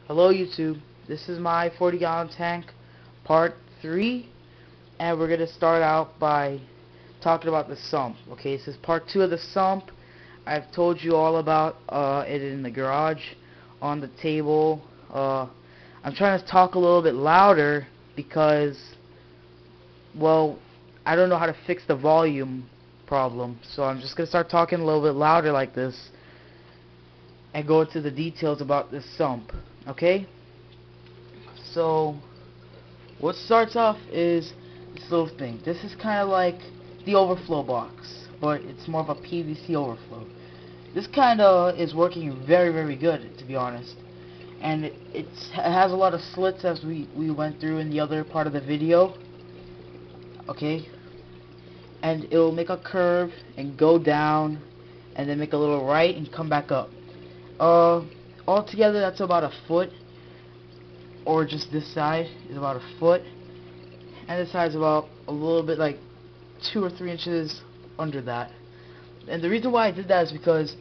Hello YouTube, this is my 40-gallon tank part 3, and we're going to start out by talking about the sump. Okay, this is part 2 of the sump. I've told you all about it in the garage, on the table. I'm trying to talk a little bit louder because, well, I don't know how to fix the volume problem, so I'm just going to start talking a little bit louder like this and go into the details about this sump. Okay, so what starts off is this little thing. This is kind of like the overflow box, but it's more of a PVC overflow. This kind of is working very good, to be honest, and it has a lot of slits, as we went through in the other part of the video. Okay, and it will make a curve and go down and then make a little right and come back up. Altogether that's about a foot, or just this side is about a foot, and this side is about a little bit like 2 or 3 inches under that. And the reason why I did that is because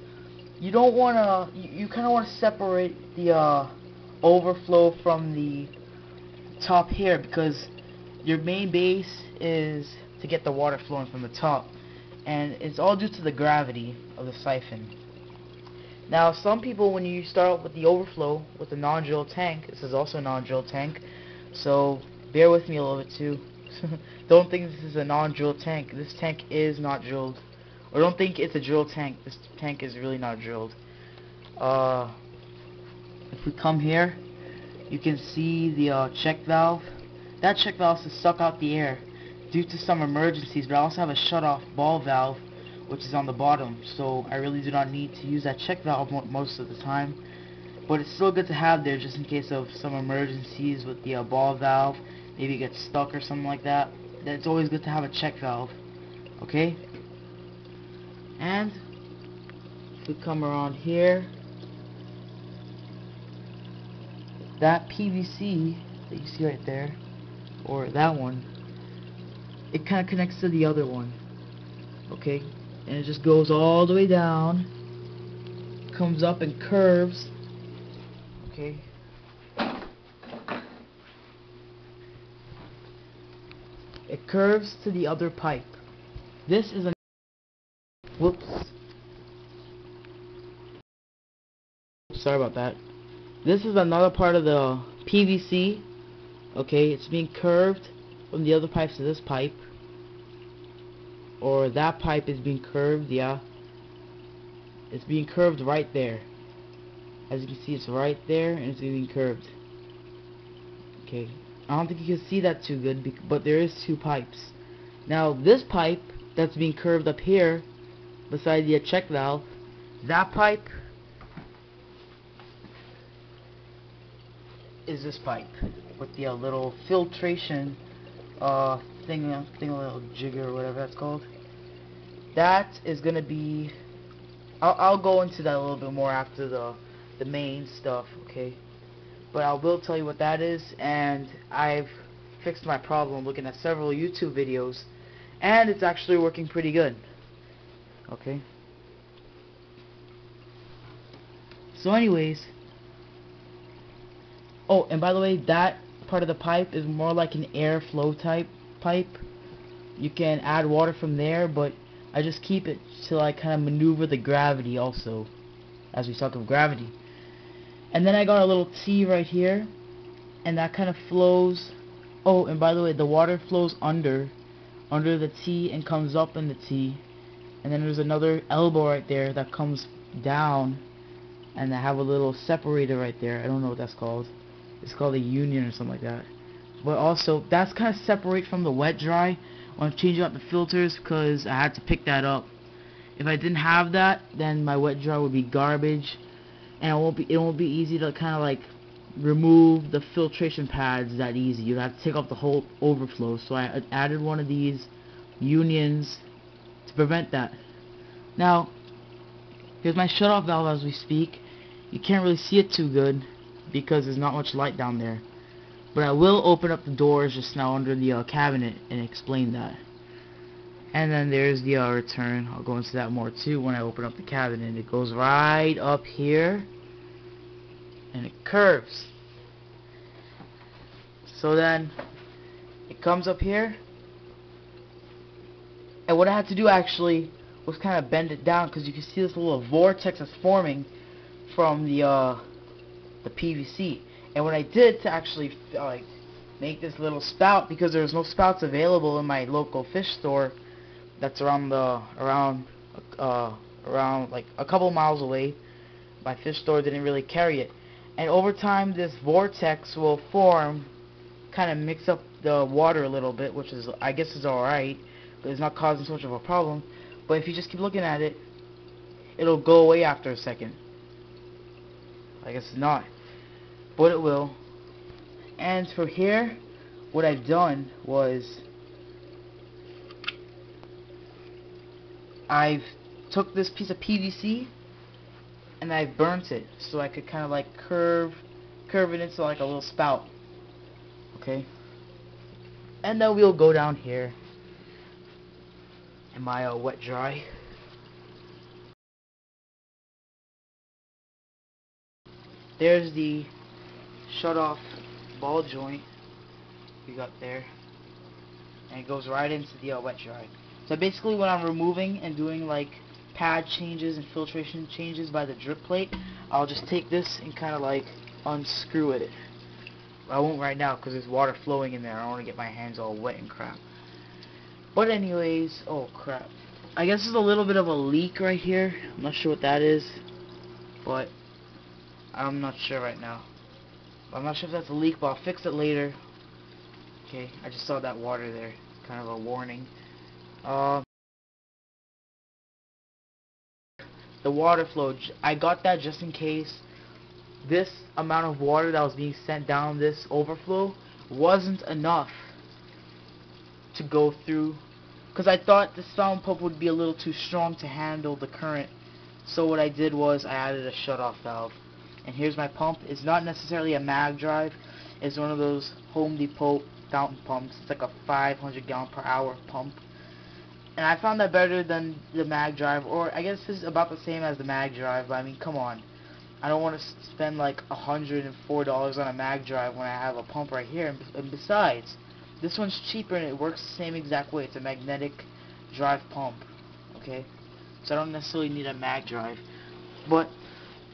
you don't want to, you kind of want to separate the overflow from the top here, because your main base is to get the water flowing from the top, and it's all due to the gravity of the siphon. Now, some people, when you start out with the overflow with the non-drill tank, this is also a non-drill tank, so bear with me a little bit too. Don't think this is a non-drill tank. This tank is not drilled. Or don't think it's a drill tank. This tank is really not drilled. If we come here, you can see the check valve. That check valve is to suck out the air due to some emergencies, but I also have a shut-off ball valve, which is on the bottom, so I really do not need to use that check valve most of the time, but it's still good to have there just in case of some emergencies with the ball valve. Maybe it gets stuck or something like that. It's always good to have a check valve. Okay, and if we come around here, that PVC that you see right there, or that one, it kind of connects to the other one. Okay, and it just goes all the way down, comes up and curves. Okay, it curves to the other pipe. This is a sorry about that. This is another part of the PVC. Okay, it's being curved from the other pipes to this pipe, or that pipe is being curved. Yeah, it's being curved right there. As you can see, it's right there and it's being curved. Okay, I don't think you can see that too good, but there is 2 pipes. Now this pipe that's being curved up here beside the check valve, that pipe is this pipe with the little filtration thing, a little jigger or whatever that's called. That is gonna be, I'll go into that a little bit more after the main stuff, okay? But I will tell you what that is, and I've fixed my problem looking at several YouTube videos, and it's actually working pretty good. Okay? So anyways, oh, and by the way, that part of the pipe is more like an airflow type pipe. You can add water from there, but I just keep it to like kind of maneuver the gravity also, as we talk of gravity. And then I got a little T right here, and that kind of flows. Oh, and by the way, the water flows under the T and comes up in the T. And then there's another elbow right there that comes down, and I have a little separator right there. I don't know what that's called. It's called a union or something like that. But also, that's kind of separate from the wet dry when I'm changing out the filters, because I had to pick that up. If I didn't have that, then my wet dry would be garbage, and it won't be easy to kind of like remove the filtration pads that easy. You'd have to take off the whole overflow. So I added one of these unions to prevent that. Now, here's my shutoff valve as we speak. You can't really see it too good because there's not much light down there, but I will open up the doors just now under the cabinet and explain that. And then there's the return. I'll go into that more too when I open up the cabinet. It goes right up here and it curves. So then it comes up here, and what I had to do actually was kind of bend it down, because you can see this little vortex that's forming from the PVC. And what I did to actually like make this little spout, because there's no spouts available in my local fish store that's around like a couple miles away. My fish store didn't really carry it, and over time this vortex will form, kind of mix up the water a little bit, which is, I guess, is alright, but it's not causing so much of a problem. But if you just keep looking at it, it'll go away after a second. I guess it's not, but it will. And for here, what I've done was I've took this piece of PVC and I've burnt it so I could kind of like curve it into like a little spout. Okay, and then we'll go down here in my wet dry. There's the shut off ball joint we got there, and it goes right into the wet dry. So basically when I'm removing and doing like pad changes and filtration changes by the drip plate, I'll just take this and kind of like unscrew it. I won't right now because there's water flowing in there. I don't want to get my hands all wet and crap. But anyways, oh crap, I guess there's a little bit of a leak right here. I'm not sure what that is, but I'm not sure right now. I'm not sure if that's a leak, but I'll fix it later. Okay, I just saw that water there. Kind of a warning. The water flow, I got that just in case this amount of water that was being sent down this overflow wasn't enough to go through, because I thought the sound pump would be a little too strong to handle the current. So what I did was I added a shut-off valve. And here's my pump. It's not necessarily a mag drive. It's one of those Home Depot fountain pumps. It's like a 500 gallon per hour pump. And I found that better than the mag drive, or I guess it's about the same as the mag drive, but I mean, come on. I don't want to spend like $104 on a mag drive when I have a pump right here. And besides, this one's cheaper and it works the same exact way. It's a magnetic drive pump. Okay? So I don't necessarily need a mag drive. But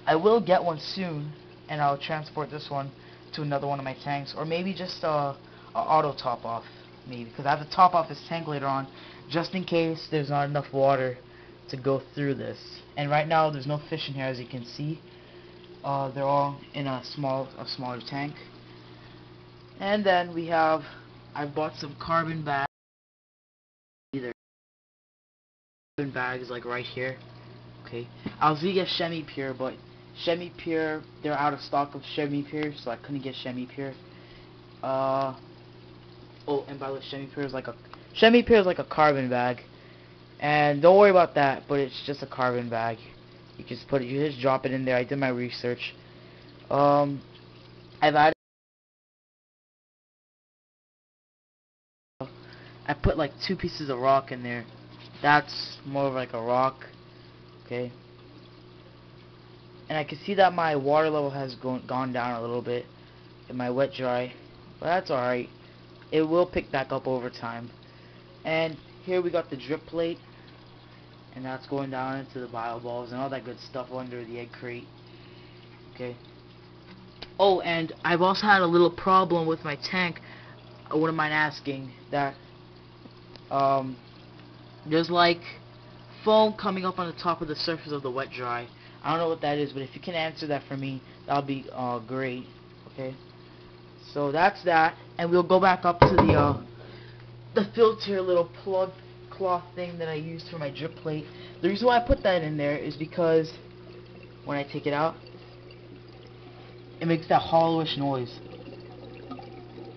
I will get one soon, and I'll transport this one to another one of my tanks, or maybe just a auto top off, maybe, because I have to top off this tank later on, just in case there's not enough water to go through this. And right now there's no fish in here, as you can see. They're all in a smaller tank. And then we have, I bought some carbon bags. Either carbon bags like right here. Okay, I was gonna get Chemi Pure, but Chemi Pure, they're out of stock of Chemi Pure, so I couldn't get Chemi Pure. Oh, and by the way, Chemi Pure is like a carbon bag, and don't worry about that. But it's just a carbon bag. You just you just drop it in there. I did my research. I've added. I put like 2 pieces of rock in there. That's more of like a rock. Okay. And I can see that my water level has gone down a little bit in my wet dry, but that's alright. It will pick back up over time. And here we got the drip plate, and that's going down into the bio balls and all that good stuff under the egg crate. Okay. Oh, and I've also had a little problem with my tank. I wouldn't mind asking that there's like foam coming up on the top of the surface of the wet dry. I don't know what that is, but if you can answer that for me, that'll be great. Okay, so that's that, and we'll go back up to the filter little plug cloth thing that I used for my drip plate. The reason why I put that in there is because when I take it out, it makes that hollowish noise,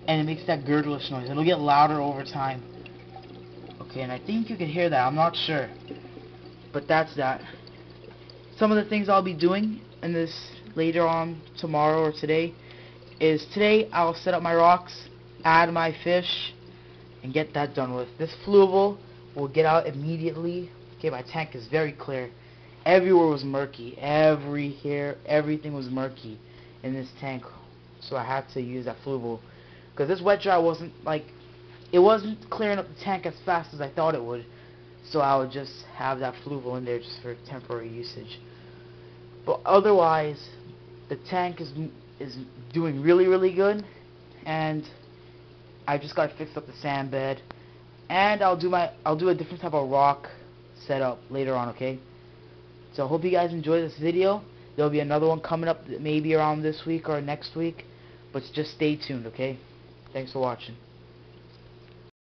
and it makes that gurglish noise. It'll get louder over time. Okay, and I think you can hear that. I'm not sure, but that's that. Some of the things I'll be doing in this later on tomorrow or today is today I'll set up my rocks, add my fish, and get that done with. This fluval will get out immediately. Okay, my tank is very clear. Everywhere was murky. Everything was murky in this tank, so I had to use that fluval. because this wet dry wasn't like, it wasn't clearing up the tank as fast as I thought it would. So I would just have that fluval in there just for temporary usage. But otherwise, the tank is doing really good, and I just got to fix up the sand bed, and I'll do a different type of rock setup later on, okay? So I hope you guys enjoy this video. There'll be another one coming up maybe around this week or next week, but just stay tuned, okay? Thanks for watching.